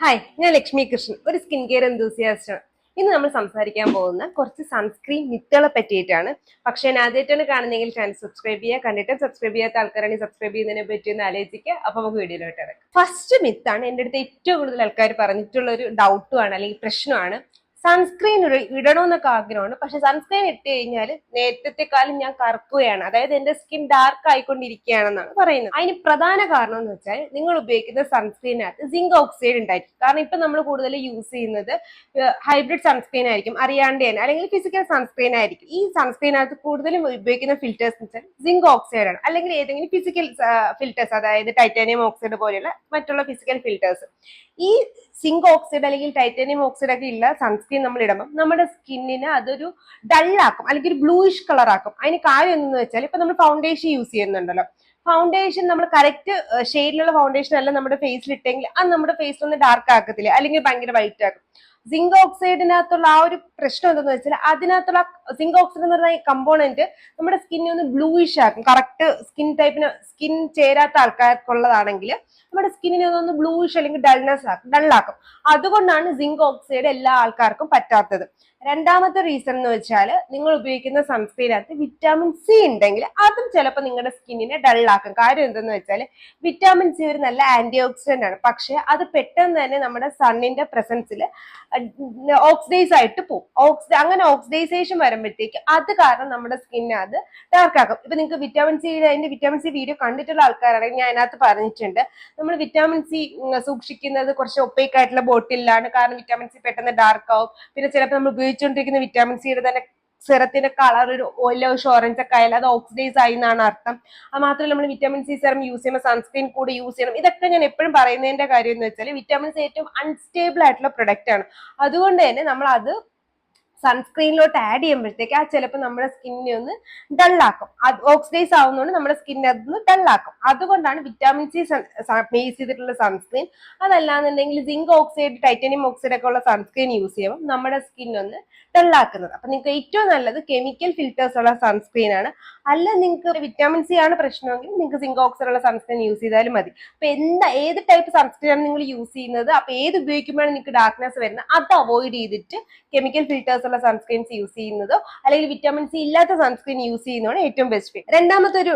Hi, ഞാൻ ലക്ഷ്മി കൃഷ്ണൻ, ഒരു skin care enthusiast ആണ്. ഇന്ന് നമ്മൾ സംസാരിക്കാൻ പോകുന്ന കുറച്ച് സൺസ്ക്രീൻ മിത്തുകളെ പറ്റിയിട്ടാണ്. പക്ഷെ ഞാൻ ആദ്യമായിട്ടാണ് കാണുന്നെങ്കിൽ ചാനൽ സബ്സ്ക്രൈബ് ചെയ്യുക. കണ്ടിട്ട് സബ്സ്ക്രൈബ് ചെയ്യാത്ത ആൾക്കാരാണെങ്കിൽ സബ്സ്ക്രൈബ് ചെയ്യുന്നതിനെ പറ്റി ഒന്ന് ആലോചിക്കുക. അപ്പൊ നമുക്ക് വീഡിയോയിലോട്ട് ഇറങ്ങാം. ഫസ്റ്റ് മിത്താണ് എൻ്റെ അടുത്ത് ഏറ്റവും കൂടുതൽ ആൾക്കാർ പറഞ്ഞിട്ടുള്ള ഒരു ഡൗട്ടുമാണ് അല്ലെങ്കിൽ പ്രശ്നമാണ്. സൺസ്ക്രീൻ ഇടണമെന്നൊക്കെ ആഗ്രഹമാണ്, പക്ഷെ സൺസ്ക്രീൻ ഇട്ട് കഴിഞ്ഞാൽ നേരത്തെക്കാളും ഞാൻ കറുക്കുകയാണ്, അതായത് എന്റെ സ്കിൻ ഡാർക്ക് ആയിക്കൊണ്ടിരിക്കുകയാണെന്നാണ് പറയുന്നത്. അതിന് പ്രധാന കാരണം എന്ന് വെച്ചാൽ നിങ്ങൾ ഉപയോഗിക്കുന്ന സൺസ്ക്രീനകത്ത് സിങ്ക് ഓക്സൈഡ് ഉണ്ടായിരിക്കും. കാരണം ഇപ്പൊ നമ്മൾ കൂടുതൽ യൂസ് ചെയ്യുന്നത് ഹൈബ്രിഡ് സൺസ്ക്രീൻ ആയിരിക്കും, അറിയാണ്ട് തന്നെ, അല്ലെങ്കിൽ ഫിസിക്കൽ സൺസ്ക്രീൻ ആയിരിക്കും. ഈ സൺസ്ക്രീനകത്ത് കൂടുതലും ഉപയോഗിക്കുന്ന ഫിൽറ്റേഴ്സ് എന്ന് വെച്ചാൽ സിങ്ക് ഓക്സൈഡ് ആണ്, അല്ലെങ്കിൽ ഏതെങ്കിലും ഫിസിക്കൽ ഫിൽറ്റേഴ്സ്, അതായത് ടൈറ്റാനിയം ഓക്സൈഡ് പോലെയുള്ള മറ്റുള്ള ഫിസിക്കൽ ഫിൽറ്റേഴ്സ്. ഈ സിങ്ക് ഓക്സൈഡ് അല്ലെങ്കിൽ ടൈറ്റാനിയം ഓക്സൈഡ് ഒക്കെ ഉള്ള സൺസ്ക്രീൻ നമ്മൾ ഇടുമ്പോൾ നമ്മുടെ സ്കിന്നിനെ അതൊരു ഡള്ളാക്കും, അല്ലെങ്കിൽ ഒരു ബ്ലൂയിഷ് കളർ ആക്കും. അതിന് കാര്യം എന്തെന്ന് വെച്ചാൽ ഇപ്പൊ നമ്മൾ ഫൗണ്ടേഷൻ യൂസ് ചെയ്യുന്നുണ്ടല്ലോ, ഫൗണ്ടേഷൻ നമ്മൾ കറക്റ്റ് ഷെയ്ഡിലുള്ള ഫൗണ്ടേഷൻ അല്ല നമ്മുടെ ഫേസിൽ ഇട്ടെങ്കിൽ അത് നമ്മുടെ ഫേസിൽ ഒന്ന് ഡാർക്ക് ആക്കത്തില്ല, അല്ലെങ്കിൽ ഭയങ്കര വൈറ്റ് ആക്കും. സിങ്ക് ഓക്സൈഡിനകത്തുള്ള ആ ഒരു പ്രശ്നം എന്തെന്ന് വെച്ചാൽ അതിനകത്തുള്ള സിങ്ക് ഓക്സൈഡ് എന്ന് പറഞ്ഞ കമ്പോണന്റ് നമ്മുടെ സ്കിന്നെ ഒന്ന് ബ്ലൂയിഷ് ആക്കും. കറക്റ്റ് സ്കിൻ ചേരാത്ത ആൾക്കാർക്കുള്ളതാണെങ്കിൽ നമ്മുടെ സ്കിന്നിനെ ഒന്ന് ബ്ലൂയിഷ് അല്ലെങ്കിൽ ഡള്ളാക്കും. അതുകൊണ്ടാണ് സിങ്ക് ഓക്സൈഡ് എല്ലാ ആൾക്കാർക്കും പറ്റാത്തത്. രണ്ടാമത്തെ റീസൺ എന്ന് വെച്ചാൽ നിങ്ങൾ ഉപയോഗിക്കുന്ന സൺസ്ക്രീനകത്ത് വിറ്റാമിൻ സി ഉണ്ടെങ്കിൽ അതും ചിലപ്പോൾ നിങ്ങളുടെ സ്കിന്നിനെ ഡള്ളാക്കും. കാര്യം എന്തെന്ന് വെച്ചാൽ വിറ്റാമിൻ സി ഒരു നല്ല ആന്റി ഓക്സിഡന്റ് ആണ്, പക്ഷെ അത് പെട്ടെന്ന് തന്നെ നമ്മുടെ സണ്ണിന്റെ പ്രസൻസിൽ ഓക്സിഡൈസ് ആയിട്ട് പോകും. അങ്ങനെ ഓക്സിഡൈസേഷൻ വരുമ്പോഴത്തേക്ക് അത് കാരണം നമ്മുടെ സ്കിന്നെ അത് ഡാർക്ക് ആക്കും. ഇപ്പൊ നിങ്ങൾക്ക് അതിന്റെ വിറ്റാമിൻ സി വീഡിയോ കണ്ടിട്ടുള്ള ആൾക്കാരാണെങ്കിൽ ഞാൻ അതിനകത്ത് പറഞ്ഞിട്ടുണ്ട്, നമ്മൾ വിറ്റാമിൻ സി സൂക്ഷിക്കുന്നത് കുറച്ച് ഒപ്പേക്ക് ആയിട്ടുള്ള ബോട്ടിലാണ്. കാരണം വിറ്റാമിൻ സി പെട്ടെന്ന് ഡാർക്ക് ആവും. പിന്നെ ചിലപ്പോൾ നമ്മൾ ഉപയോഗിച്ചുകൊണ്ടിരിക്കുന്ന വിറ്റാമിൻ സിയുടെ തന്നെ സിറത്തിന്റെ കളർ ഒരു യെല്ലോഷ് ഓറഞ്ച് ഒക്കെ ആയാലും അത് ഓക്സിഡൈസ് ആയി എന്നാണ് അർത്ഥം. അത് മാത്രമല്ല നമ്മൾ വിറ്റാമിൻ സി സെറം യൂസ് ചെയ്യുമ്പോൾ സൺസ്ക്രീൻ കൂടി യൂസ് ചെയ്യണം. ഇതൊക്കെ ഞാൻ എപ്പോഴും പറയുന്നതിന്റെ കാര്യം എന്ന് വെച്ചാൽ വിറ്റാമിൻ സി ഏറ്റവും അൺസ്റ്റേബിൾ ആയിട്ടുള്ള പ്രൊഡക്റ്റ് ആണ്. അതുകൊണ്ട് തന്നെ നമ്മൾ അത് സൺസ്ക്രീനിലോട്ട് ആഡ് ചെയ്യുമ്പോഴത്തേക്ക് ആ ചിലപ്പോൾ നമ്മുടെ സ്കിന്നിനെ ഒന്ന് ഡള്ളാക്കും. അത് ഓക്സിഡൈസ് ആവുന്നതുകൊണ്ട് നമ്മുടെ സ്കിന്നെ അതൊന്ന് ഡള്ളാക്കും. അതുകൊണ്ടാണ് വിറ്റാമിൻ സി ബേസ് ചെയ്തിട്ടുള്ള സൺസ്ക്രീൻ. അതല്ലാന്നുണ്ടെങ്കിൽ സിങ്ക് ഓക്സൈഡ് ടൈറ്റാനിയം ഓക്സൈഡ് ഒക്കെ ഉള്ള സൺസ്ക്രീൻ യൂസ് ചെയ്യുമ്പോൾ നമ്മുടെ സ്കിന്നൊന്ന് ഡള്ളാക്കുന്നത്. അപ്പൊ നിങ്ങൾക്ക് ഏറ്റവും നല്ലത് കെമിക്കൽ ഫിൽറ്റേഴ്സ് ഉള്ള സൺസ്ക്രീൻ ആണ്. അല്ല നിങ്ങൾക്ക് വിറ്റാമിൻ സി ആണ് പ്രശ്നമെങ്കിൽ നിങ്ങൾക്ക് സിങ്ക് ഓക്സൈഡ് ഉള്ള സൺസ്ക്രീൻ യൂസ് ചെയ്താലും മതി. അപ്പൊ ഏത് ടൈപ്പ് സൺസ്ക്രീൻ ആണ് നിങ്ങൾ യൂസ് ചെയ്യുന്നത്, അപ്പൊ ഏത് ഉപയോഗിക്കുമ്പോഴാണ് നിങ്ങൾക്ക് ഡാർക്ക്നെസ് വരുന്നത്, അത് അവോയ്ഡ് ചെയ്തിട്ട് കെമിക്കൽ ഫിൽറ്റേഴ്സ് ഉള്ള സൺസ്ക്രീൻസ് യൂസ് ചെയ്യുന്നതോ അല്ലെങ്കിൽ വിറ്റാമിൻ സി ഇല്ലാത്ത സൺസ്ക്രീൻ യൂസ് ചെയ്യുന്നതാണ് ഏറ്റവും ബെസ്റ്റ്. രണ്ടാമത്തെ ഒരു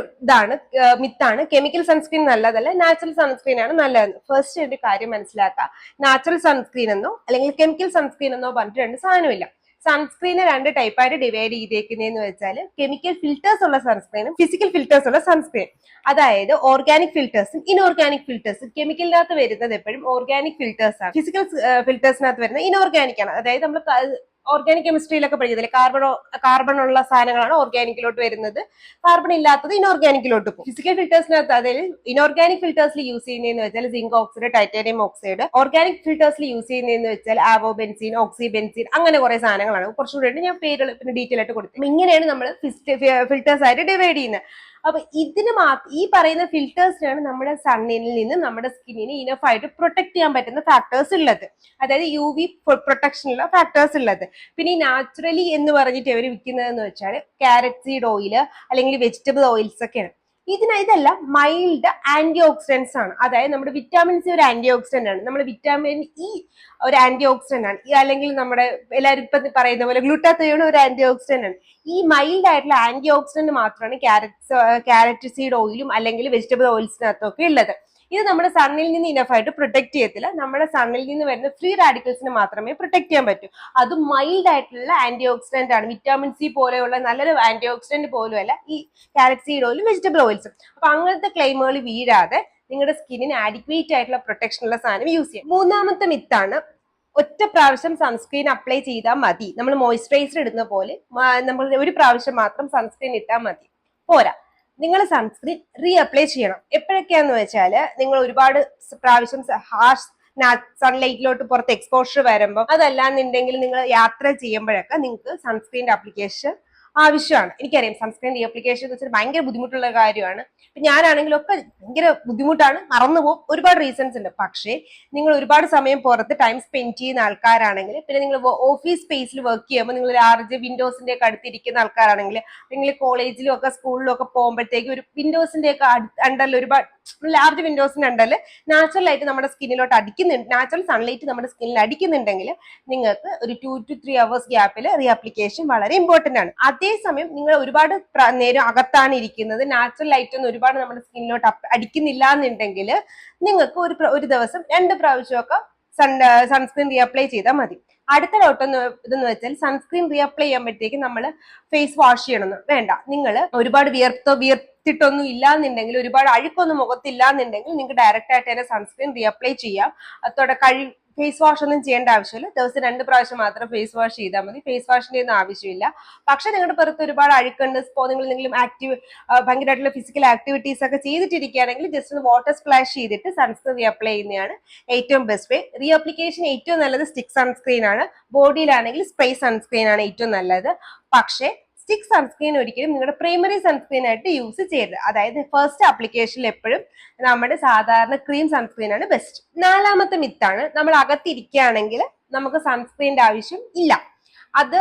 മിത്താണ് കെമിക്കൽ സൺസ്ക്രീൻ നല്ലതല്ല, നാച്ചുറൽ സൺസ്ക്രീൻ ആണ് നല്ലതെന്ന്. ഫസ്റ്റ് ഒരു കാര്യം മനസ്സിലാക്കുക, നാച്ചുറൽ സൺസ്ക്രീൻ എന്നോ അല്ലെങ്കിൽ കെമിക്കൽ സൺസ്ക്രീൻ എന്നോ പറഞ്ഞിട്ട് രണ്ട് സാധനമില്ല. സൺസ്ക്രീനെ രണ്ട് ടൈപ്പായിട്ട് ഡിവൈഡ് ചെയ്തേക്കുന്നതെന്ന് വെച്ചാൽ കെമിക്കൽ ഫിൽറ്റേഴ്സ് ഉള്ള സൺസ്ക്രീനും ഫിസിക്കൽ ഫിൽറ്റേഴ്സ് ഉള്ള സൺസ്ക്രീൻ. അതായത് ഓർഗാനിക് ഫിൽറ്റേഴ്സും ഇൻഓർഗാനിക് ഫിൽറ്റേഴ്സും. കെമിക്കലിനകത്ത് വരുന്നത് എപ്പോഴും ഓർഗാനിക് ഫിൽറ്റേഴ്സ് ആണ്, ഫിസിക്കൽ ഫിൽറ്റേഴ്സിനകത്ത് വരുന്നത് ഇൻഓർഗാനിക് ആണ്. അതായത് നമ്മൾ ഓർഗാനിക് കെമിസ്ട്രിയിലൊക്കെ പഠിക്കത്തില്ലേ, കാർബൺ ഉള്ള സാധനങ്ങളാണ് ഓർഗാനിക്കിലോട്ട് വരുന്നത്, കാർബൺ ഇല്ലാത്തത് ഇൻഓർഗാനിക്കിലോട്ട് പോകും. ഫിസിക്കൽ ഫിൽറ്റേഴ്സിനകത്ത് അതായത് ഇൻഓർഗാനിക് ഫിൽറ്റേഴ്സിൽ യൂസ് ചെയ്യുന്നതെന്ന് വെച്ചാൽ zinc oxide titanium oxide. Organic ഫിൽറ്റേഴ്സിൽ യൂസ് ചെയ്യുന്നതെന്ന് വെച്ചാൽ ആവോ ബെൻസീൻ, ഓക്സി ബെൻസീൻ, അങ്ങനെ കുറെ സാധനങ്ങളാണ്. കുറച്ചുകൂടി ഞാൻ പേരുകൾ പിന്നെ ഡീറ്റെയിൽ ആയിട്ട് കൊടുത്തു. ഇങ്ങനെയാണ് നമ്മൾ ഫിൽറ്റേഴ്സ് ആയിട്ട് ഡിവൈഡ് ചെയ്യുന്നത്. അപ്പൊ ഈ പറയുന്ന ഫിൽറ്റേഴ്സിനാണ് നമ്മുടെ സണ്ണിൽ നിന്ന് നമ്മുടെ സ്കിന്നിനെ ഇനഫ് ആയിട്ട് പ്രൊട്ടക്ട് ചെയ്യാൻ പറ്റുന്ന ഫാക്ടേഴ്സ് ഉള്ളത്, അതായത് യു വി പ്രൊട്ടക്ഷനുള്ള ഫാക്ടേഴ്സ് ഉള്ളത്. പിന്നെ ഈ നാച്ചുറലി എന്ന് പറഞ്ഞിട്ട് അവർ വിൽക്കുന്നതെന്ന് വെച്ചാൽ ക്യാരറ്റ് സീഡ് ഓയിൽ അല്ലെങ്കിൽ വെജിറ്റബിൾ ഓയിൽസ് ഒക്കെയാണ്. ഇതെല്ലാം മൈൽഡ് ആന്റി ഓക്സിഡൻസ് ആണ്. അതായത് നമ്മുടെ വിറ്റാമിൻ സി ഒരു ആന്റി ഓക്സിഡന്റ് ആണ്, നമ്മുടെ വിറ്റാമിൻ ഇ ഒരു ആന്റി ഓക്സിഡന്റ് ആണ്, അല്ലെങ്കിൽ നമ്മുടെ എല്ലാവരും ഇപ്പൊ പറയുന്ന പോലെ ഗ്ലൂട്ടാത്തയോൺ ഒരു ആന്റി ഓക്സിഡന്റ് ആണ്. ഈ മൈൽഡ് ആയിട്ടുള്ള ആന്റി ഓക്സിഡന്റ് മാത്രമാണ് ക്യാരറ്റ് സീഡ് ഓയിലും അല്ലെങ്കിൽ വെജിറ്റബിൾ ഓയിൽസിനകത്തൊക്കെ ഉള്ളത്. ഇത് നമ്മുടെ സണ്ണിൽ നിന്ന് ഇനഫായിട്ട് പ്രൊട്ടക്ട് ചെയ്യത്തില്ല, നമ്മുടെ സണ്ണിൽ നിന്ന് വരുന്ന ഫ്രീ റാഡിക്കൽസിനെ മാത്രമേ പ്രൊട്ടക്ട് ചെയ്യാൻ പറ്റൂ. അത് മൈൽഡ് ആയിട്ടുള്ള ആന്റി ഓക്സിഡന്റ് ആണ്. വിറ്റാമിൻ സി പോലെയുള്ള നല്ലൊരു ആന്റി ഓക്സിഡന്റ് പോലും അല്ല ഈ ക്യാരറ്റ് സീഡ് ഓയിലും വെജിറ്റബിൾ ഓയിൽസും. അപ്പൊ അങ്ങനത്തെ ക്ലെയിമുകൾ വീഴാതെ നിങ്ങളുടെ സ്കിന്നിന് ആഡിക്വേറ്റ് ആയിട്ടുള്ള പ്രൊട്ടക്ഷൻ ഉള്ള സാധനം യൂസ് ചെയ്യാം. മൂന്നാമത്തെ മിത്താണ് ഒറ്റ പ്രാവശ്യം സൺസ്ക്രീൻ അപ്ലൈ ചെയ്താൽ മതി, നമ്മൾ മോയ്സ്ചറൈസർ ഇടുന്ന പോലെ നമ്മൾ ഒരു പ്രാവശ്യം മാത്രം സൺസ്ക്രീൻ ഇട്ടാൽ മതി, പോരാ. നിങ്ങൾ സൺസ്ക്രീൻ റീ അപ്ലൈ ചെയ്യണം. എപ്പോഴൊക്കെയാന്ന് വെച്ചാൽ നിങ്ങൾ ഒരുപാട് പ്രാവശ്യം ഹാർഷ് സൺലൈറ്റിലോട്ട് പുറത്ത് എക്സ്പോഷർ വരുമ്പോൾ, അതല്ലാന്നുണ്ടെങ്കിൽ നിങ്ങൾ യാത്ര ചെയ്യുമ്പോഴൊക്കെ നിങ്ങൾക്ക് സൺസ്ക്രീൻ്റെ അപ്ലിക്കേഷൻ ആവശ്യമാണ്. എനിക്കറിയാം സൺസ്ക്രീൻ റീഅപ്ലിക്കേഷൻ എന്ന് വെച്ചാൽ ഭയങ്കര ബുദ്ധിമുട്ടുള്ള കാര്യമാണ്. ഇപ്പൊ ഞാനാണെങ്കിലും ഒക്കെ ഭയങ്കര ബുദ്ധിമുട്ടാണ്, മറന്നുപോകും, ഒരുപാട് റീസൺസ് ഉണ്ട്. പക്ഷേ നിങ്ങൾ ഒരുപാട് സമയം പുറത്ത് ടൈം സ്പെൻഡ് ചെയ്യുന്ന ആൾക്കാരാണെങ്കിൽ, പിന്നെ നിങ്ങൾ ഓഫീസ് സ്പേസിൽ വർക്ക് ചെയ്യുമ്പോൾ നിങ്ങൾ ലാർജ് വിൻഡോസിന്റെ ഒക്കെ അടുത്തിരിക്കുന്ന ആൾക്കാരാണെങ്കിൽ, നിങ്ങൾ കോളേജിലും ഒക്കെ സ്കൂളിലും ഒക്കെ പോകുമ്പോഴത്തേക്ക് ഒരു വിൻഡോസിന്റെ ഒക്കെ അണ്ടറിൽ ഒരുപാട് ലാർജ് വിൻഡോസിന്റെ അണ്ടറിൽ നാച്ചുറൽ ആയിട്ട് നമ്മുടെ സ്കിന്നിലോട്ട് അടിക്കുന്നുണ്ട്, നാച്ചുറൽ സൺലൈറ്റ് നമ്മുടെ സ്കിന്നിൽ അടിക്കുന്നുണ്ടെങ്കിൽ നിങ്ങൾക്ക് ഒരു 2 to 3 hours ഗ്യാപ്പിൽ റീഅപ്ലിക്കേഷൻ വളരെ ഇമ്പോർട്ടന്റ് ആണ്. അതേസമയം നിങ്ങൾ ഒരുപാട് നേരം അകത്താണ് ഇരിക്കുന്നത്, നാച്ചുറൽ ലൈറ്റ് ഒന്നും ഒരുപാട് നമ്മുടെ സ്കിന്നിലോട്ട് അടിക്കുന്നില്ല എന്നുണ്ടെങ്കിൽ നിങ്ങൾക്ക് ഒരു ദിവസം 2 പ്രാവശ്യമൊക്കെ സൺസ്ക്രീൻ റീഅപ്ലൈ ചെയ്താൽ മതി. അടുത്ത ഡൗട്ട് ഇതെന്ന് വെച്ചാൽ സൺസ്ക്രീൻ റീഅപ്ലൈ ചെയ്യുമ്പോഴത്തേക്ക് നമ്മൾ ഫേസ് വാഷ് ചെയ്യണമെന്ന് വേണ്ട. നിങ്ങൾ ഒരുപാട് വിയർത്തിട്ടൊന്നും ഇല്ലാന്നുണ്ടെങ്കിൽ, ഒരുപാട് അഴുക്കൊന്നും മുഖത്തില്ല എന്നുണ്ടെങ്കിൽ നിങ്ങൾക്ക് ഡയറക്റ്റ് ആയിട്ട് തന്നെ സൺസ്ക്രീൻ റീഅപ്ലൈ ചെയ്യാം. അതോടെ ഫേസ് വാഷ് ഒന്നും ചെയ്യേണ്ട ആവശ്യമില്ല. ദിവസം 2 പ്രാവശ്യം മാത്രം ഫേസ് വാഷ് ചെയ്താൽ മതി. ഫേസ് വാഷിന്റെ ഒന്നും ആവശ്യമില്ല. പക്ഷെ നിങ്ങളുടെ പുറത്ത് ഒരുപാട് അഴുക്കുണ്ട്, നിങ്ങൾ എന്തെങ്കിലും ഭയങ്കരമായിട്ടുള്ള ഫിസിക്കൽ ആക്ടിവിറ്റീസ് ഒക്കെ ചെയ്തിട്ടിരിക്കുകയാണെങ്കിൽ ജസ്റ്റ് ഒന്ന് വാട്ടർ സ്പ്ലാഷ് ചെയ്തിട്ട് സൺസ്ക്രീൻ റീഅപ്ലൈ ചെയ്യുന്നതാണ് ഏറ്റവും ബെസ്റ്റ് വേ. റീഅപ്ലിക്കേഷൻ ഏറ്റവും നല്ലത് സ്റ്റിക്ക് സൺസ്ക്രീൻ ആണ്. ബോഡിയിലാണെങ്കിൽ സ്പ്രേ സൺസ്ക്രീൻ ആണ് ഏറ്റവും നല്ലത്. പക്ഷേ സ്റ്റിക്ക് സൺസ്ക്രീൻ ഒരിക്കലും നിങ്ങളുടെ പ്രൈമറി സൺസ്ക്രീൻ ആയിട്ട് യൂസ് ചെയ്യരുത്. അതായത് ഫസ്റ്റ് ആപ്ലിക്കേഷനിൽ എപ്പോഴും നമ്മുടെ സാധാരണ ക്രീം സൺസ്ക്രീൻ ആണ് ബെസ്റ്റ്. 4ാമത്തെ മിത്താണ്, നമ്മൾ അകത്തിരിക്കുകയാണെങ്കിൽ നമുക്ക് സൺസ്ക്രീനിന്റെ ആവശ്യം ഇല്ല. അത്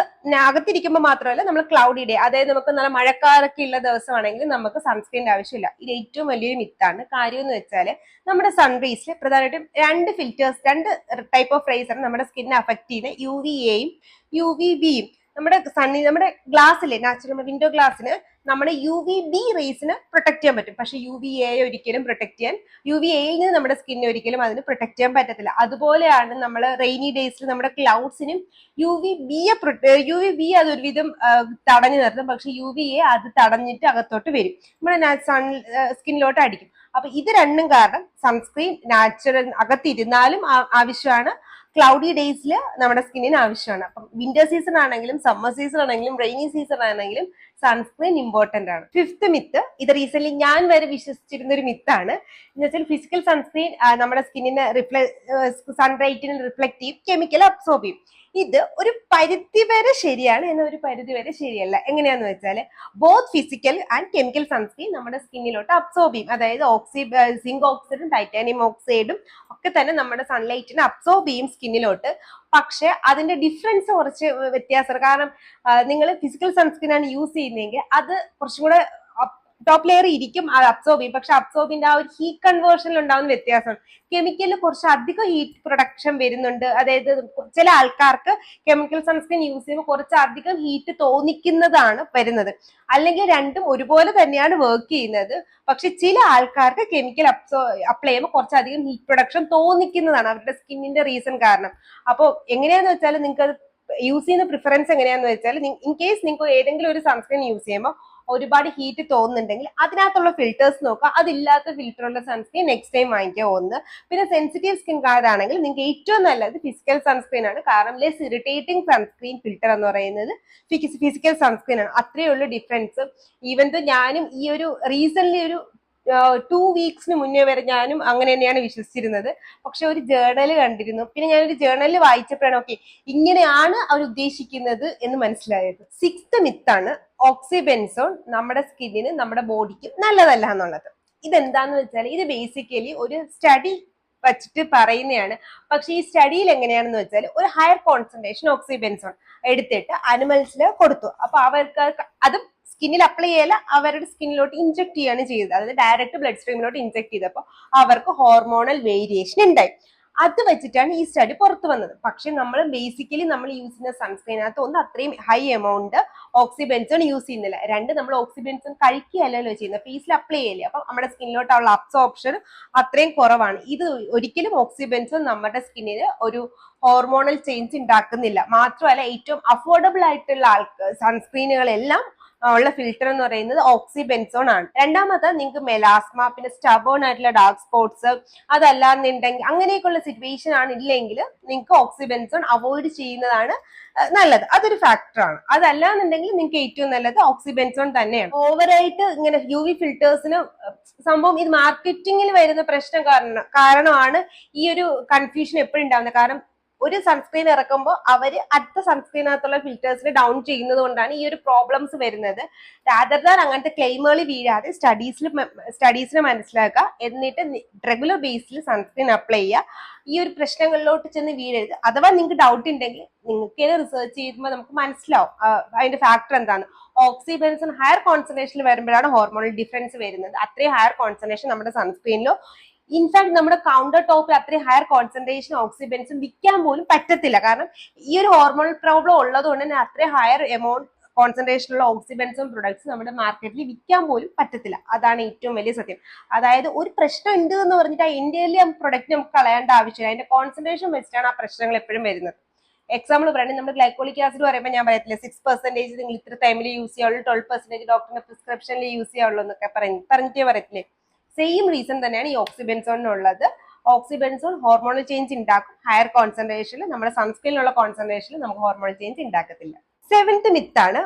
അകത്തിരിക്കുമ്പോൾ മാത്രമല്ല, നമ്മൾ ക്ലൗഡി ഡേ, അതായത് നമുക്ക് നല്ല മഴക്കാലൊക്കെ ഉള്ള ദിവസമാണെങ്കിൽ നമുക്ക് സൺസ്ക്രീനിന്റെ ആവശ്യമില്ല. ഇത് ഏറ്റവും വലിയൊരു മിത്താണ്. കാര്യം എന്ന് വെച്ചാൽ നമ്മുടെ സൺറേസിൽ പ്രധാനമായിട്ടും 2 ഫിൽറ്റേഴ്സ്, 2 ടൈപ്പ് ഓഫ് റേസ് ആണ് നമ്മുടെ സ്കിന്നിനെ അഫക്ട് ചെയ്യുന്നത്, UVA-യും UVB-യും. നമ്മുടെ ഗ്ലാസ്സിലെ നാച്ചുറൽ വിൻഡോ ഗ്ലാസ്സിന് നമ്മുടെ UVB റേസിന് പ്രൊട്ടക്ട് ചെയ്യാൻ പറ്റും. പക്ഷെ UVA ഒരിക്കലും പ്രൊട്ടക്ട് ചെയ്യാൻ, UVA-ന് നമ്മുടെ സ്കിന്നിനെ ഒരിക്കലും അതിന് പ്രൊട്ടക്ട് ചെയ്യാൻ പറ്റത്തില്ല. അതുപോലെയാണ് നമ്മൾ റെയിനി ഡേയ്സിൽ നമ്മുടെ ക്ലൗഡ്സിനും UVB അതൊരുവിധം തടഞ്ഞു നിർത്തും. പക്ഷെ UVA അത് തടഞ്ഞിട്ട് അകത്തോട്ട് വരും, നമ്മുടെ സ്കിന്നിലോട്ട് അടിക്കും. അപ്പൊ ഇത് രണ്ടും കാരണം സൺസ്ക്രീൻ നാച്ചുറൽ അകത്തിരുന്നാലും ആവശ്യമാണ്, ക്ലൗഡി ഡേയ്സിൽ നമ്മുടെ സ്കിന്നിന് ആവശ്യമാണ്. അപ്പം വിന്റർ സീസൺ ആണെങ്കിലും സമ്മർ സീസൺ ആണെങ്കിലും റെയിനി സീസൺ ആണെങ്കിലും സൺസ്ക്രീൻ ഇമ്പോർട്ടന്റ് ആണ്. 5th മിത്ത്, ഇത് റീസെന്റ് ഞാൻ വരെ വിശ്വസിച്ചിരുന്ന ഒരു മിത്താണ്. എന്ന് വെച്ചാൽ ഫിസിക്കൽ സൺസ്ക്രീൻ നമ്മുടെ സ്കിന്നിനെ സൺലൈറ്റിനെ റിഫ്ലക്ട് ചെയ്യും, കെമിക്കൽ അബ്സോർബ് ചെയ്യും. ഇത് ഒരു പരിധി വരെ ശരിയാണ്, എന്നാൽ ഒരു പരിധി വരെ ശരിയല്ല. എങ്ങനെയാന്ന് വെച്ചാൽ both physical and chemical sunscreen നമ്മുടെ സ്കിന്നിലോട്ട് അബ്സോർബ് ചെയ്യും. അതായത് സിങ്ക് ഓക്സൈഡും ടൈറ്റാനിയം ഓക്സൈഡും ഒക്കെ തന്നെ നമ്മുടെ സൺലൈറ്റിനെ അബ്സോർബ് ചെയ്യും സ്കിന്നിലോട്ട്. പക്ഷെ അതിന്റെ ഡിഫറൻസ് കുറച്ച് വ്യത്യാസമാണ്. കാരണം നിങ്ങൾ ഫിസിക്കൽ സൺസ്ക്രീൻ ആണ് യൂസ് ചെയ്യുന്നതെങ്കിൽ അത് കുറച്ചും കൂടെ ടോപ്പ് ലെയർ ഇരിക്കും, അത് അബ്സോർബ് ചെയ്യും. പക്ഷെ അബ്സോർബിന്റെ ആ ഒരു ഹീറ്റ് കൺവേർഷനിൽ ഉണ്ടാവുന്ന വ്യത്യാസമാണ്. കെമിക്കലിൽ കുറച്ച് അധികം ഹീറ്റ് പ്രൊഡക്ഷൻ വരുന്നുണ്ട്. അതായത് ചില ആൾക്കാർക്ക് കെമിക്കൽ സൺസ്ക്രീൻ യൂസ് ചെയ്യുമ്പോൾ കുറച്ച് അധികം ഹീറ്റ് തോന്നിക്കുന്നതാണ് വരുന്നത്. അല്ലെങ്കിൽ രണ്ടും ഒരുപോലെ തന്നെയാണ് വർക്ക് ചെയ്യുന്നത്. പക്ഷെ ചില ആൾക്കാർക്ക് കെമിക്കൽ അപ്ലൈ ചെയ്യുമ്പോൾ കുറച്ചധികം ഹീറ്റ് പ്രൊഡക്ഷൻ തോന്നിക്കുന്നതാണ് അവരുടെ സ്കിന്നിന്റെ റീസൺ കാരണം. അപ്പോൾ എങ്ങനെയാന്ന് വെച്ചാൽ നിങ്ങൾക്ക് അത് യൂസ് ചെയ്യുന്ന പ്രിഫറൻസ് എങ്ങനെയാന്ന് വെച്ചാൽ, ഇൻ കേസ് നിങ്ങൾക്ക് ഏതെങ്കിലും ഒരു സൺസ്ക്രീൻ യൂസ് ചെയ്യുമ്പോൾ ഒരുപാട് ഹീറ്റ് തോന്നുന്നുണ്ടെങ്കിൽ അതിനകത്തുള്ള ഫിൽറ്റേഴ്സ് നോക്കുക, അതില്ലാത്ത ഫിൽറ്ററുള്ള സൺസ്ക്രീൻ നെക്സ്റ്റ് ടൈം വാങ്ങിക്കുക ഒന്ന്. പിന്നെ സെൻസിറ്റീവ് സ്കിൻ കാർഡാണെങ്കിൽ നിങ്ങൾക്ക് ഏറ്റവും നല്ലത് ഫിസിക്കൽ സൺസ്ക്രീൻ ആണ്. കാരണം ലെസ് ഇറിറ്റേറ്റിംഗ് സൺസ്ക്രീൻ ഫിൽറ്റർ എന്ന് പറയുന്നത് ഫിസിക്കൽ സൺസ്ക്രീൻ ആണ്. അത്രയേ ഉള്ളൂ ഡിഫറൻസ്. ഈവൻ ദോ ഞാനും ഈ ഒരു റീസെന്റ് ഒരു 2 വീക്സിന് മുന്നേ വരെ ഞാനും അങ്ങനെ തന്നെയാണ് വിശ്വസിച്ചിരുന്നത്. പക്ഷെ ഒരു ജേർണല് കണ്ടിരുന്നു, പിന്നെ ഞാനൊരു ജേർണലിൽ വായിച്ചപ്പോഴാണ് ഓക്കെ ഇങ്ങനെയാണ് അവർ ഉദ്ദേശിക്കുന്നത് എന്ന് മനസ്സിലായത്. 6th മിത്താണ് ഓക്സിബെൻസോൺ നമ്മുടെ സ്കിന്നിന് നമ്മുടെ ബോഡിക്ക് നല്ലതല്ല എന്നുള്ളത്. ഇതെന്താന്ന് വെച്ചാൽ ഇത് ബേസിക്കലി ഒരു സ്റ്റഡി വച്ചിട്ട് പറയുന്നതാണ്. പക്ഷെ ഈ സ്റ്റഡിയിൽ എങ്ങനെയാണെന്ന് വെച്ചാൽ ഒരു ഹയർ കോൺസെൻട്രേഷൻ ഓക്സിബെൻസോൺ എടുത്തിട്ട് അനിമൽസിൽ കൊടുത്തു. അപ്പൊ അവർക്ക് അതും സ്കിന്നിൽ അപ്ലൈ ചെയ്യല, അവരുടെ സ്കിന്നിലോട്ട് ഇൻജെക്ട് ചെയ്യാണ് ചെയ്തത്. അതായത് ഡയറക്റ്റ് ബ്ലഡ് സ്ട്രീമിലോട്ട് ഇൻജെക്ട് ചെയ്തപ്പോൾ അവർക്ക് ഹോർമോണൽ വേരിയേഷൻ ഉണ്ടായി. അത് വെച്ചിട്ടാണ് ഈ സ്റ്റഡി പുറത്തു വന്നത്. പക്ഷെ നമ്മൾ ബേസിക്കലി നമ്മൾ യൂസ് ചെയ്യുന്ന സൺസ്ക്രീനകത്ത് ഒന്ന് അത്രയും ഹൈ എമൗണ്ട് ഓക്സിബെൻസോൺ യൂസ് ചെയ്യുന്നില്ല. 2 നമ്മൾ ഓക്സിബെൻസോൺ കഴിക്കുകയല്ലോ ചെയ്യുന്നത്, ഫേസിൽ അപ്ലൈ ചെയ്യില്ലേ. അപ്പം നമ്മുടെ സ്കിന്നിലോട്ടുള്ള അബ്സോർപ്ഷൻ അത്രയും കുറവാണ്. ഇത് ഒരിക്കലും ഓക്സിബെൻസോൺ നമ്മുടെ സ്കിന്നിന് ഒരു ഹോർമോണൽ ചേഞ്ച് ഉണ്ടാക്കുന്നില്ല. മാത്രമല്ല ഏറ്റവും അഫോർഡബിൾ ആയിട്ടുള്ള സൺസ്ക്രീനുകളെല്ലാം ഉള്ള ഫിൽറ്റർ എന്ന് പറയുന്നത് ഓക്സിബെൻസോൺ ആണ്. രണ്ടാമത്തെ നിങ്ങൾക്ക് മെലാസ്മ, പിന്നെ സ്റ്റബേൺ ആയിട്ടുള്ള ഡാർക്ക് സ്പോട്ട്സ്, അതല്ലാന്നുണ്ടെങ്കിൽ അങ്ങനെയൊക്കെയുള്ള സിറ്റുവേഷൻ ആണ് ഇല്ലെങ്കിൽ നിങ്ങൾക്ക് ഓക്സിബെൻസോൺ അവോയ്ഡ് ചെയ്യുന്നതാണ് നല്ലത്. അതൊരു ഫാക്ടറാണ്. അതല്ലാന്നുണ്ടെങ്കിൽ നിങ്ങൾക്ക് ഏറ്റവും നല്ലത് ഓക്സിബെൻസോൺ തന്നെയാണ്. ഓവറായിട്ട് ഇങ്ങനെ UV ഫിൽറ്റേഴ്സിന് സംഭവം ഇത് മാർക്കറ്റിംഗിൽ വരുന്ന പ്രശ്നം കാരണമാണ് ഈ ഒരു കൺഫ്യൂഷൻ എപ്പോഴും ഉണ്ടാവുന്നത്. കാരണം ഒരു സൺസ്ക്രീൻ ഇറക്കുമ്പോൾ അവർ അടുത്ത സൺസ്ക്രീനകത്തുള്ള ഫിൽറ്റേഴ്സിനെ ഡൗൺ ചെയ്യുന്നത് കൊണ്ടാണ് ഈ ഒരു പ്രോബ്ലംസ് വരുന്നത്. രാദർ ദാൻ അങ്ങനത്തെ ക്ലെയിമുകൾ വീഴാതെ സ്റ്റഡീസിനെ മനസ്സിലാക്കുക, എന്നിട്ട് റെഗുലർ ബേസിൽ സൺസ്ക്രീൻ അപ്ലൈ ചെയ്യുക. ഈ ഒരു പ്രശ്നങ്ങളിലോട്ട് ചെന്ന് വീഴരുത്. അഥവാ നിങ്ങൾക്ക് ഡൗട്ട് ഉണ്ടെങ്കിൽ നിങ്ങൾക്ക് റിസർച്ച് ചെയ്യുമ്പോൾ നമുക്ക് മനസ്സിലാവും അതിന്റെ ഫാക്ടർ എന്താണ്. ഓക്സി ബെൻസൺ ഹയർ കോൺസെൻട്രേഷനിൽ വരുമ്പോഴാണ് ഹോർമോണൽ ഡിഫറൻസ് വരുന്നത്. അത്രയും ഹയർ കോൺസെൻട്രേഷൻ നമ്മുടെ സൺസ്ക്രീനിലോ ഇൻഫാക്ട് നമ്മുടെ കൗണ്ടർ ടോപ്പിൽ അത്രയും ഹയർ കോൺസെൻട്രേഷൻ ഓക്സിബെൻസും വിൽക്കാൻ പോലും പറ്റത്തില്ല. കാരണം ഈ ഒരു ഹോർമോണൽ പ്രോബ്ലം ഉള്ളത് കൊണ്ട് തന്നെ അത്രയും ഹയർ എമൗണ്ട് കോൺസെൻട്രേഷനുള്ള ഓക്സിബെൻസും പ്രൊഡക്ട്സും നമ്മുടെ മാർക്കറ്റിൽ വിൽക്കാൻ പോലും പറ്റത്തില്ല. അതാണ് ഏറ്റവും വലിയ സത്യം. അതായത് ഒരു പ്രശ്നം ഉണ്ട് എന്ന് പറഞ്ഞിട്ട് ആ ഇന്ത്യയിലെ പ്രൊഡക്റ്റ് നമുക്ക് കളയേണ്ട ആവശ്യമില്ല. അതിന്റെ കോൺസെൻട്രേഷൻ വെച്ചിട്ടാണ് ആ പ്രശ്നങ്ങൾ എപ്പോഴും വരുന്നത്. എക്സാമ്പിൾ പറയുന്നത് നമ്മുടെ ഗ്ലൈക്കോളിക് ആസിഡ് പറയുമ്പോൾ ഞാൻ പറയത്തില്ല 6% നിങ്ങൾ ഇത്ര ടൈമിൽ യൂസ് ചെയ്യാവുള്ളൂ, 12% ഡോക്ടറിന്റെ പ്രിസ്ക്രിപ്ഷനിൽ യൂസ് ചെയ്യാവുള്ളൂ എന്നൊക്കെ പറഞ്ഞിട്ടേ പറയത്തില്ലേ. സെയിം റീസൺ തന്നെയാണ് ഈ ഓക്സിബെൻസോണിനുള്ളത്. ഓക്സിബെൻസോൺ ഹോർമോണൽ ചേഞ്ച് ഉണ്ടാക്കും. ഹയർ കോൺസെൻട്രേഷനിൽ നമ്മുടെ സൺസ്ക്രീനിലുള്ള കോൺസെൻട്രേഷനിൽ നമുക്ക് ഹോർമോണൽ ചേഞ്ച് ഉണ്ടാക്കത്തില്ല. 7th മിത്താണ്,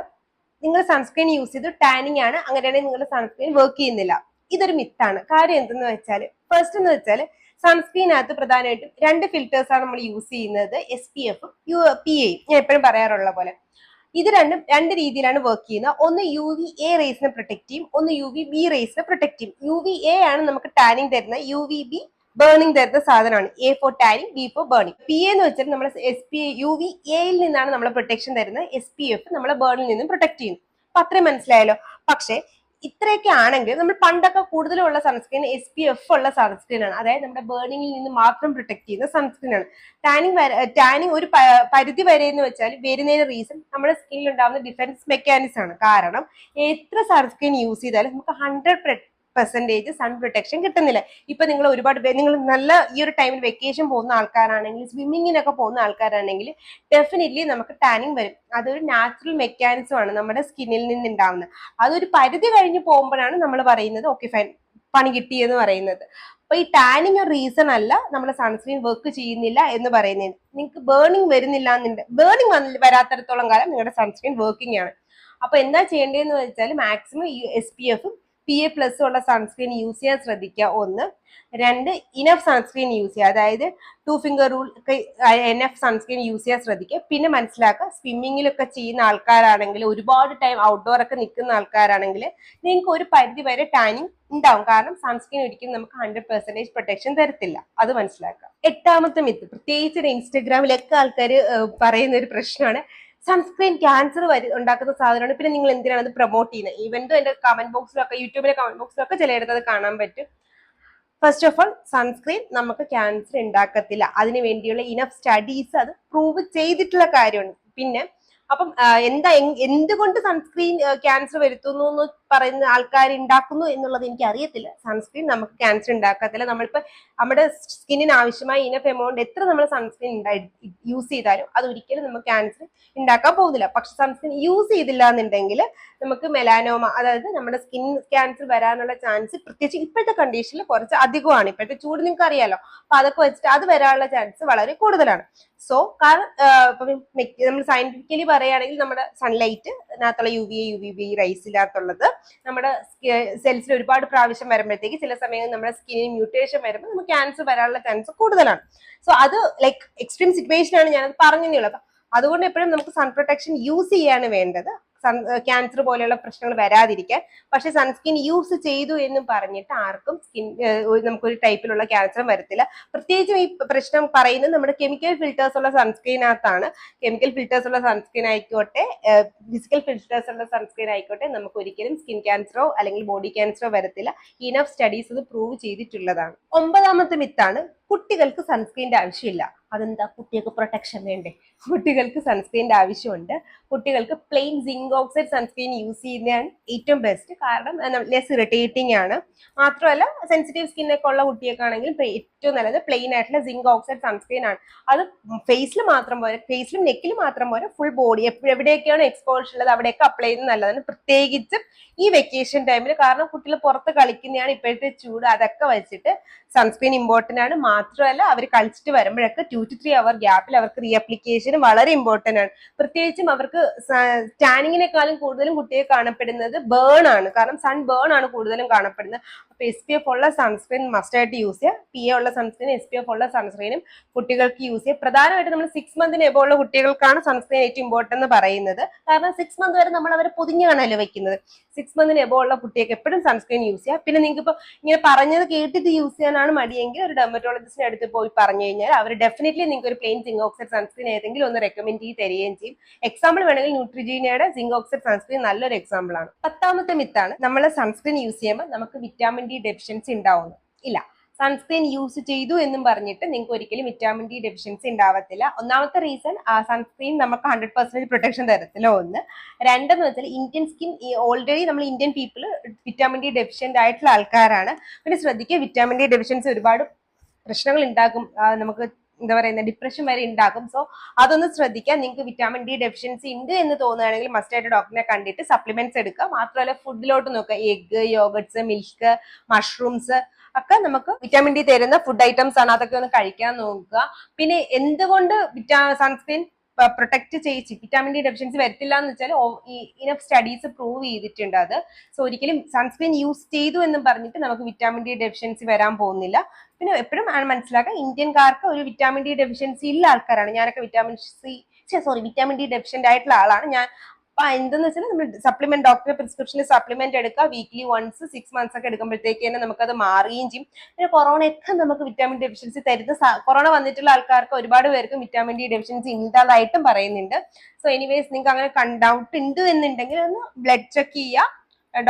നിങ്ങൾ സൺസ്ക്രീൻ യൂസ് ചെയ്ത് ടാനിങ് ആണ്, അങ്ങനെയാണെങ്കിൽ നിങ്ങളുടെ സൺസ്ക്രീൻ വർക്ക് ചെയ്യുന്നില്ല. ഇതൊരു മിത്താണ്. കാര്യം എന്തെന്ന് വെച്ചാൽ, ഫസ്റ്റ് എന്ന് വെച്ചാൽ സൺസ്ക്രീനകത്ത് പ്രധാനമായിട്ടും 2 ഫിൽറ്റേഴ്സ് ആണ് നമ്മൾ യൂസ് ചെയ്യുന്നത്, SPF PA. ഞാൻ എപ്പോഴും പറയാറുള്ള പോലെ ഇത് രണ്ടും 2 രീതിയിലാണ് വർക്ക് ചെയ്യുന്നത്. ഒന്ന് UVA റേസിനെ പ്രൊട്ടക്ട് ചെയ്യും, ഒന്ന് UVB റേസിനെ പ്രൊട്ടക്ട് ചെയ്യും. UVA ആണ് നമുക്ക് ടാനിങ് തരുന്നത്, UVB ബേണിംഗ് തരുന്ന സാധനമാണ്. A for tanning, B for burning. PA എന്ന് വെച്ചാൽ നമ്മൾ UVAയിൽ നിന്നാണ് നമ്മളെ പ്രൊട്ടക്ഷൻ തരുന്നത്, SPF നമ്മളെ ബേണിൽ നിന്നും പ്രൊട്ടക്ട് ചെയ്യുന്നു. അപ്പൊ അത്രയും മനസ്സിലായല്ലോ. പക്ഷെ ഇത്രയൊക്കെ ആണെങ്കിൽ നമ്മൾ പണ്ടൊക്കെ കൂടുതലുള്ള സൺസ്ക്രീൻ SPF ഉള്ള സൺസ്ക്രീൻ ആണ്, അതായത് നമ്മുടെ ബേണിംഗിൽ നിന്ന് മാത്രം പ്രൊട്ടക്ട് ചെയ്യുന്ന സൺസ്ക്രീൻ ആണ്. ടാനിങ് ഒരു പരിധി വരെ എന്ന് വെച്ചാൽ വരുന്നതിന് റീസൺ നമ്മുടെ സ്കിന്നിൽ ഉണ്ടാകുന്ന ഡിഫൻസ് മെക്കാനിസം ആണ്. കാരണം എത്ര സൺസ്ക്രീൻ യൂസ് ചെയ്താലും നമുക്ക് 100% സൺ പ്രൊട്ടക്ഷൻ കിട്ടുന്നില്ല. ഇപ്പൊ നിങ്ങൾ ഒരുപാട് പേര്, നിങ്ങൾ നല്ല ഈ ഒരു ടൈമിൽ വെക്കേഷൻ പോകുന്ന ആൾക്കാരാണെങ്കിൽ, സ്വിമ്മിങ്ങിനൊക്കെ പോകുന്ന ആൾക്കാരാണെങ്കിൽ ഡെഫിനറ്റ്ലി നമുക്ക് ടാനിങ് വരും. അതൊരു നാച്ചുറൽ മെക്കാനിസം ആണ് നമ്മുടെ സ്കിന്നിൽ നിന്ന് ഉണ്ടാവുന്നത്. അതൊരു പരിധി കഴിഞ്ഞ് പോകുമ്പോഴാണ് നമ്മൾ പറയുന്നത് ഓക്കെ ഫൈൻ പണി കിട്ടിയെന്ന് പറയുന്നത്. അപ്പൊ ഈ ടാനിങ് ഒരു റീസൺ അല്ല നമ്മുടെ സൺസ്ക്രീൻ വർക്ക് ചെയ്യുന്നില്ല എന്ന് പറയുന്നത്. നിങ്ങൾക്ക് ബേണിംഗ് വരുന്നില്ല എന്നുണ്ട്, ബേണിംഗ് വരാത്തടത്തോളം കാലം നിങ്ങളുടെ സൺസ്ക്രീൻ വർക്കിംഗ് ആണ്. അപ്പൊ എന്താ ചെയ്യേണ്ടതെന്ന് വെച്ചാൽ മാക്സിമം SPF PA+ ഉള്ള സൺസ്ക്രീൻ യൂസ് ചെയ്യാൻ ശ്രദ്ധിക്കുക. 1. 2 ഇനഫ് സൺസ്ക്രീൻ യൂസ് ചെയ്യുക, അതായത് 2 finger rule enough sunscreen use ചെയ്യാൻ ശ്രദ്ധിക്കുക. പിന്നെ മനസ്സിലാക്കുക, സ്വിമ്മിങ്ങിലൊക്കെ ചെയ്യുന്ന ആൾക്കാരാണെങ്കിൽ, ഒരുപാട് ടൈം ഔട്ട്ഡോർ ഒക്കെ നിൽക്കുന്ന ആൾക്കാരാണെങ്കിൽ നിങ്ങൾക്ക് ഒരു പരിധി വരെ ടാനിങ് ഉണ്ടാവും. കാരണം സൺസ്ക്രീൻ ഒരിക്കലും നമുക്ക് 100% പ്രൊട്ടക്ഷൻ തരത്തില്ല. അത് മനസ്സിലാക്കുക. 8ാമത്തെ മിത്ത്, പ്രത്യേകിച്ച് ഇൻസ്റ്റഗ്രാമിലൊക്കെ ആൾക്കാർ പറയുന്ന ഒരു പ്രശ്നമാണ്, സൺസ്ക്രീൻ ക്യാൻസർ ഉണ്ടാക്കുന്ന സാധനമാണ്, പിന്നെ നിങ്ങൾ എന്തിനാണ് അത് പ്രൊമോട്ട് ചെയ്യുന്നത്. ഈവൻ എന്റെ കമന്റ് ബോക്സിലൊക്കെ, യൂട്യൂബിലെ കമന്റ് ബോക്സിലൊക്കെ ചിലയിടത്ത് അത് കാണാൻ പറ്റും. ഫസ്റ്റ് ഓഫ് ഓൾ, സൺസ്ക്രീൻ നമുക്ക് ക്യാൻസർ ഉണ്ടാക്കത്തില്ല. അതിന് വേണ്ടിയുള്ള ഇനഫ് സ്റ്റഡീസ് അത് പ്രൂവ് ചെയ്തിട്ടുള്ള കാര്യമാണ്. പിന്നെ അപ്പം എന്തുകൊണ്ട് സൺസ്ക്രീൻ ക്യാൻസർ വരുത്തുന്നു എന്ന് പറയുന്ന ആൾക്കാർ ഉണ്ടാക്കുന്നു എന്നുള്ളത് എനിക്ക് അറിയത്തില്ല. സൺസ്ക്രീൻ നമുക്ക് ക്യാൻസർ ഉണ്ടാക്കത്തില്ല. നമ്മളിപ്പോ നമ്മുടെ സ്കിന്നിന് ആവശ്യമായ ഇനഫ് എമൗണ്ട് എത്ര നമ്മൾ സൺസ്ക്രീൻ യൂസ് ചെയ്താലും അത് ഒരിക്കലും നമുക്ക് ക്യാൻസർ ഉണ്ടാക്കാൻ പോകുന്നില്ല. പക്ഷെ സൺസ്ക്രീൻ യൂസ് ചെയ്തില്ല എന്നുണ്ടെങ്കിൽ നമുക്ക് മെലാനോമ, അതായത് നമ്മുടെ സ്കിൻ ക്യാൻസർ വരാനുള്ള ചാൻസ് പ്രത്യേകിച്ച് ഇപ്പോഴത്തെ കണ്ടീഷനിൽ കുറച്ച് അധികമാണ്. ഇപ്പോഴത്തെ ചൂട് നിങ്ങൾക്ക് അറിയാലോ. അപ്പൊ അതൊക്കെ വെച്ചിട്ട് അത് വരാനുള്ള ചാൻസ് വളരെ കൂടുതലാണ്. സോ കാരണം നമ്മൾ സയന്റിഫിക്കലി പറയുകയാണെങ്കിൽ നമ്മുടെ സൺലൈറ്റ് അതിനകത്തുള്ള UVA UVB റൈസിനകത്തുള്ളത് നമ്മുടെ സെൽസിൽ ഒരുപാട് പ്രാവശ്യം വരുമ്പോഴത്തേക്ക് ചില സമയങ്ങളിൽ നമ്മുടെ സ്കിന്നിന് മ്യൂട്ടേഷൻ വരുമ്പോൾ നമുക്ക് ക്യാൻസർ വരാനുള്ള ചാൻസ് കൂടുതലാണ്. സോ അത് ലൈക്ക് എക്സ്ട്രീം സിറ്റുവേഷൻ ആണ് ഞാനത് പറഞ്ഞതേ ഉള്ളൂ. അതുകൊണ്ട് എപ്പോഴും നമുക്ക് സൺ പ്രൊട്ടക്ഷൻ യൂസ് ചെയ്യാണ് വേണ്ടത്, ക്യാൻസർ പോലെയുള്ള പ്രശ്നങ്ങൾ വരാതിരിക്കാൻ. പക്ഷെ സൺസ്ക്രീൻ യൂസ് ചെയ്തു എന്നും പറഞ്ഞിട്ട് ആർക്കും നമുക്കൊരു ടൈപ്പിലുള്ള ക്യാൻസർ വരത്തില്ല. പ്രത്യേകിച്ചും ഈ പ്രശ്നം പറയുന്നത് നമ്മുടെ കെമിക്കൽ ഫിൽറ്റേഴ്സ് ഉള്ള സൺസ്ക്രീനകത്താണ്. കെമിക്കൽ ഫിൽറ്റേഴ്സ് ഉള്ള സൺസ്ക്രീൻ ആയിക്കോട്ടെ, ഫിസിക്കൽ ഫിൽറ്റേഴ്സ് ഉള്ള സൺസ്ക്രീൻ ആയിക്കോട്ടെ, നമുക്ക് ഒരിക്കലും സ്കിൻ ക്യാൻസറോ അല്ലെങ്കിൽ ബോഡി ക്യാൻസറോ വരത്തില്ല. ഇനഫ് സ്റ്റഡീസ് ഇത് പ്രൂവ് ചെയ്തിട്ടുള്ളതാണ്. 9ാമത്തെ മിത്താണ്, കുട്ടികൾക്ക് സൺസ്ക്രീൻ്റെ ആവശ്യമില്ല. അതെന്താ, കുട്ടികൾക്ക് പ്രൊട്ടക്ഷൻ വേണ്ടേ? കുട്ടികൾക്ക് സൺസ്ക്രീൻ്റെ ആവശ്യമുണ്ട്. കുട്ടികൾക്ക് plain zinc oxide sunscreen use ചെയ്യുന്നതാണ് ഏറ്റവും ബെസ്റ്റ്. കാരണം ലെസ് ഇറിറ്റേറ്റിംഗ് ആണ്. മാത്രമല്ല സെൻസിറ്റീവ് സ്കിന്നൊക്കെ ഉള്ള കുട്ടികൾക്കാണെങ്കിൽ ഏറ്റവും നല്ലത് പ്ലെയിൻ ആയിട്ടുള്ള സിങ്ക് ഓക്സൈഡ് സൺസ്ക്രീൻ ആണ്. അത് ഫേസിൽ മാത്രം പോരെ, ഫേസിലും നെക്കിലും മാത്രം പോരെ, ഫുൾ ബോഡി എവിടെയൊക്കെയാണ് എക്സ്പോഷർ ഉള്ളത് അവിടെയൊക്കെ അപ്ലൈ ചെയ്യുന്നത് നല്ലതാണ്, പ്രത്യേകിച്ചും ഈ വെക്കേഷൻ ടൈമിൽ. കാരണം കുട്ടികൾ പുറത്ത് കളിക്കുന്നതാണ്, ഇപ്പോഴത്തെ ചൂട്, അതൊക്കെ വെച്ചിട്ട് സൺസ്ക്രീൻ ഇമ്പോർട്ടന്റ് ആണ്. മാത്രമല്ല അവർ കളിച്ചിട്ട് വരുമ്പോഴൊക്കെ 2 to 3 hour ഗ്യാപ്പിൽ അവർക്ക് റീഅപ്ലിക്കേഷൻ വളരെ ഇമ്പോർട്ടന്റ് ആണ്. പ്രത്യേകിച്ചും അവർക്ക് ടാനിങ്ങിനേക്കാളും കൂടുതലും കുട്ടിയെ കാണപ്പെടുന്നത് ബേൺ ആണ്. കാരണം സൺ ബേൺ ആണ് കൂടുതലും കാണപ്പെടുന്നത്. അപ്പൊ SPF ഉള്ള സൺസ്ക്രീൻ മസ്റ്റ് ആയിട്ട് യൂസ് ചെയ്യുക. PA ഉള്ള സൺസ്ക്രീൻ SPF ഉള്ള സൺസ്ക്രീനും കുട്ടികൾക്ക് യൂസ് ചെയ്യാം. പ്രധാനമായിട്ട് നമ്മൾ 6 മന്തിന് എബോ ഉള്ള കുട്ടികൾക്കാണ് സൺസ്ക്രീൻ ഏറ്റവും ഇമ്പോർട്ടന്റ് എന്ന് പറയുന്നത്. കാരണം 6 മന്ത് വരെ നമ്മൾ അവരെ പൊതിഞ്ഞാണല്ലോ വെക്കുന്നത്. 6 മന്തിന് എബോ ഉള്ള കുട്ടികൾക്ക് എപ്പോഴും സൺസ്ക്രീൻ യൂസ് ചെയ്യാം. പിന്നെ നിങ്ങൾക്ക് ഇപ്പോൾ ഇങ്ങനെ പറഞ്ഞത് കേട്ടിട്ട് യൂസ് ചെയ്യാനാണ് മടിയെങ്കിൽ ഒരു ഡെർമറ്റോളജിസ്റ്റിന്റെ അടുത്ത് പോയി പറഞ്ഞു കഴിഞ്ഞാൽ അവർ ഡെഫിനറ്റ്ലി നിങ്ങൾക്ക് ഒരു പ്ലെയിൻ സിങ്ക് ഓക്സൈഡ് സൺസ്ക്രീൻ ഏതെങ്കിലും ഒന്ന് റെക്കമെൻഡ് ചെയ്ത് തരികയും ചെയ്യും. എക്സാമ്പിൾ വേണമെങ്കിൽ ന്യൂട്രിജീനയുടെ സിങ്ക് ഓക്സൈഡ് സൺസ്ക്രീൻ നല്ലൊരു എക്സാമ്പിൾ ആണ്. 10ാമത്തെ മിത്താണ് നമ്മൾ സൺസ്ക്രീൻ യൂസ് ചെയ്യുമ്പോൾ നമുക്ക് വിറ്റാമിൻ ഡി ഡെഫിഷ്യൻസി ഉണ്ടാവുന്നു. ഇല്ല, സൺസ്ക്രീൻ യൂസ് ചെയ്തു എന്നും പറഞ്ഞിട്ട് നിങ്ങൾക്ക് ഒരിക്കലും വിറ്റാമിൻ ഡി ഡെഫിഷ്യൻസി ഉണ്ടാവത്തില്ല. ഒന്നാമത്തെ റീസൺ സൺസ്ക്രീൻ നമുക്ക് 100% പ്രൊട്ടക്ഷൻ തരത്തില്ല. ഒന്ന്. രണ്ടെന്ന് വെച്ചാൽ ഇന്ത്യൻ സ്കിൻ ഓൾറെഡി നമ്മൾ Indian people vitamin D deficient ആയിട്ടുള്ള ആൾക്കാരാണ്. പിന്നെ ശ്രദ്ധിക്കുക, വിറ്റാമിൻ ഡി ഡെഫിഷ്യൻസി ഒരുപാട് പ്രശ്നങ്ങൾ ഉണ്ടാകും. നമുക്ക് എന്താ പറയുന്നത്, ഡിപ്രഷൻ വരെ ഉണ്ടാകും. സോ അതൊന്ന് ശ്രദ്ധിക്കാം. നിങ്ങൾക്ക് വിറ്റാമിൻ ഡി ഡെഫിഷ്യൻസി ഉണ്ട് എന്ന് തോന്നുകയാണെങ്കിൽ മസ്റ്റായിട്ട് ഡോക്ടറിനെ കണ്ടിട്ട് സപ്ലിമെന്റ്സ് എടുക്കുക. മാത്രമല്ല ഫുഡിലോട്ട് നോക്കുക. എഗ്, യോഗട്ട്സ്, മിൽക്ക്, മഷ്റൂംസ് ഒക്കെ നമുക്ക് വിറ്റാമിൻ ഡി തരുന്ന ഫുഡ് ഐറ്റംസ് ആണ്. അതൊക്കെ ഒന്ന് കഴിക്കാൻ നോക്കുക. പിന്നെ എന്തുകൊണ്ട് സൺസ്ക്രീൻ പ്രൊട്ടക്ട് ചെയ്യിച്ച് വിറ്റാമിൻ ഡി ഡെഫിഷ്യൻസി വരത്തില്ല എന്ന് വെച്ചാൽ ഇനഫ് സ്റ്റഡീസ് പ്രൂവ് ചെയ്തിട്ടുണ്ട് അത്. സോ ഒരിക്കലും സൺസ്ക്രീൻ യൂസ് ചെയ്തു എന്നും പറഞ്ഞിട്ട് നമുക്ക് വിറ്റാമിൻ ഡി ഡെഫിഷ്യൻസി വരാൻ പോകുന്നില്ല. പിന്നെ എപ്പോഴും മനസ്സിലാക്കുക, ഇന്ത്യൻകാർക്ക് ഒരു വിറ്റാമിൻ ഡി ഡെഫിഷ്യൻസി ഉള്ള ആൾക്കാരാണ്. ഞാനൊക്കെ വിറ്റാമിൻ ഡി ഡെഫിഷ്യന്റ് ആയിട്ടുള്ള ആളാണ് ഞാൻ. എന്തെന്ന് വെച്ചാൽ നമ്മൾ സപ്ലിമെന്റ്, ഡോക്ടറെ പ്രിസ്ക്രിപ്ഷനിൽ സപ്ലിമെന്റ് എടുക്കുക. വീക്ക്ലി വൺസ് 6 months ഒക്കെ എടുക്കുമ്പോഴത്തേക്ക് തന്നെ നമുക്കത് മാറുകയും ചെയ്യും. പിന്നെ കൊറോണയൊക്കെ നമുക്ക് വിറ്റാമിൻ ഡെഫിഷ്യൻസി തരുന്ന കൊറോണ വന്നിട്ടുള്ള ആൾക്കാർക്ക് ഒരുപാട് പേർക്ക് വിറ്റാമിൻ ഡി ഡെഫിഷ്യൻസി ഉള്ളതായിട്ടും പറയുന്നുണ്ട്. സോ എനിവേസ് നിങ്ങൾക്ക് അങ്ങനെ ഡൗട്ട് ഉണ്ട് എന്നുണ്ടെങ്കിൽ ഒന്ന് ബ്ലഡ് ചെക്ക് ചെയ്യുക,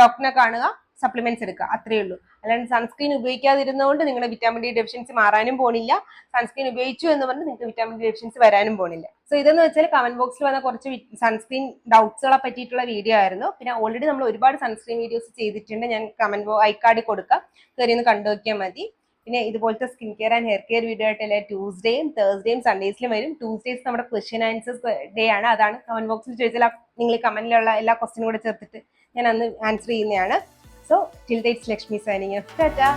ഡോക്ടറിനെ കാണുക, സപ്ലിമെന്റ്സ് എടുക്കുക. അത്രയേ ഉള്ളൂ. അല്ലാണ്ട് സൺസ്ക്രീൻ ഉപയോഗിക്കാതിരുന്നതുകൊണ്ട് നിങ്ങളുടെ വിറ്റാമിൻ ഡി ഡെഫിഷ്യൻസി മാറാനും പോണില്ല. സൺസ്ക്രീൻ ഉപയോഗിച്ചു എന്ന് പറഞ്ഞ് നിങ്ങൾക്ക് വിറ്റാമിൻ ഡി ഡെഫിഷ്യൻസി വരാനും പോണില്ല. സോ ഇതെന്ന് വെച്ചാൽ കമന്റ് ബോക്സിൽ വന്ന കുറച്ച് സൺസ്ക്രീൻ ഡൗട്ട്സുകളെ പറ്റിയിട്ടുള്ള വീഡിയോ ആയിരുന്നു. പിന്നെ ഓൾറെഡി നമ്മൾ ഒരുപാട് സൺസ്ക്രീൻ വീഡിയോസ് ചെയ്തിട്ടുണ്ട്. ഞാൻ ഐക്കാർഡിൽ കൊടുക്കാം, കയറി ഒന്ന് കണ്ടു നോക്കിയാൽ മതി. പിന്നെ ഇതുപോലത്തെ skin care and hair care video ആയിട്ട് എല്ലാ ട്യൂസ്ഡേയും തേഴ്സ്ഡേയും സൺഡേസിലും വരും. ട്യൂസ്ഡേസ് നമ്മുടെ ക്വസ്റ്റ്യൻ ആൻസേഴ്സ് ഡേ ആണ്. അതാണ് കമന്റ് ബോക്സിൽ ചോദിച്ചാൽ നിങ്ങൾ കമന്റിലുള്ള എല്ലാ ക്വസ്റ്റ്യനും കൂടെ ചേർത്തിട്ട് ഞാൻ അന്ന് ആൻസർ ചെയ്യുന്നതാണ്. So till dates, Lakshmi signing off. Ta-ta.